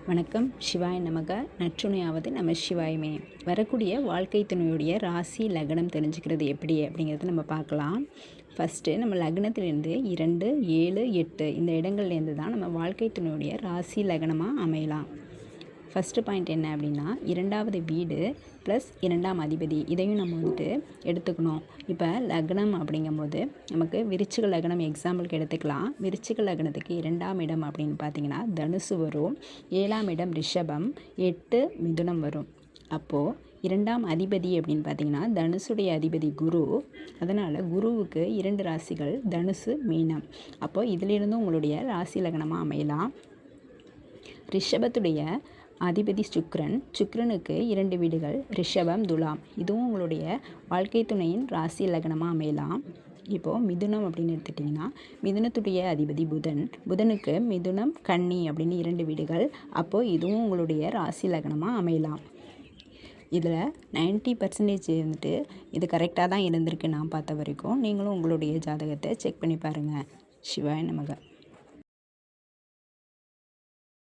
வணக்கம். சிவாய நமக. நற்றுணையாவது நம சிவாயமே. வரக்கூடிய வாழ்க்கை துணையுடைய ராசி லக்னம் தெரிஞ்சுக்கிறது எப்படி அப்படிங்கிறத நம்ம பார்க்கலாம். ஃபஸ்ட்டு நம்ம லக்னத்திலேருந்து 2, 7, 8 இந்த இடங்கள்லேருந்து தான் நம்ம வாழ்க்கை துணையுடைய ராசி லக்னமாக அமையலாம். ஃபஸ்ட்டு பாயிண்ட் என்ன அப்படின்னா, 2வது வீடு ப்ளஸ் 2ஆம் அதிபதி இதையும் நம்ம எடுத்துக்கணும். இப்போ லக்னம் அப்படிங்கும்போது நமக்கு விருச்சிக லக்னம் எக்ஸாம்பிளுக்கு எடுத்துக்கலாம். விருச்சிக லக்னத்துக்கு 2ஆம் இடம் அப்படின்னு பார்த்தீங்கன்னா தனுசு வரும், 7ஆம் இடம் ரிஷபம், 8 மிதுனம் வரும். அப்போது 2ஆம் அதிபதி அப்படின்னு பார்த்தீங்கன்னா தனுசுடைய அதிபதி குரு. அதனால் குருவுக்கு 2 ராசிகள் தனுசு மீனம். அப்போது இதிலிருந்து உங்களுடைய ராசி லக்னமாக அமையலாம். ரிஷபத்துடைய அதிபதி சுக்கிரனுக்கு 2 வீடுகள் ரிஷபம் துலாம். இதுவும் உங்களுடைய வாழ்க்கை துணையின் ராசி லக்னமாக அமையலாம். இப்போது மிதுனம் அப்படின்னு எடுத்துட்டிங்கன்னா மிதுனத்துடைய அதிபதி புதனுக்கு மிதுனம் கன்னி அப்படின்னு 2 வீடுகள். அப்போது இதுவும் உங்களுடைய ராசி லக்னமாக அமையலாம். இதில் 90% இது கரெக்டாக தான் இருந்திருக்கு நான் பார்த்த வரைக்கும். நீங்களும் உங்களுடைய ஜாதகத்தை செக் பண்ணி பாருங்கள். சிவாய நமக.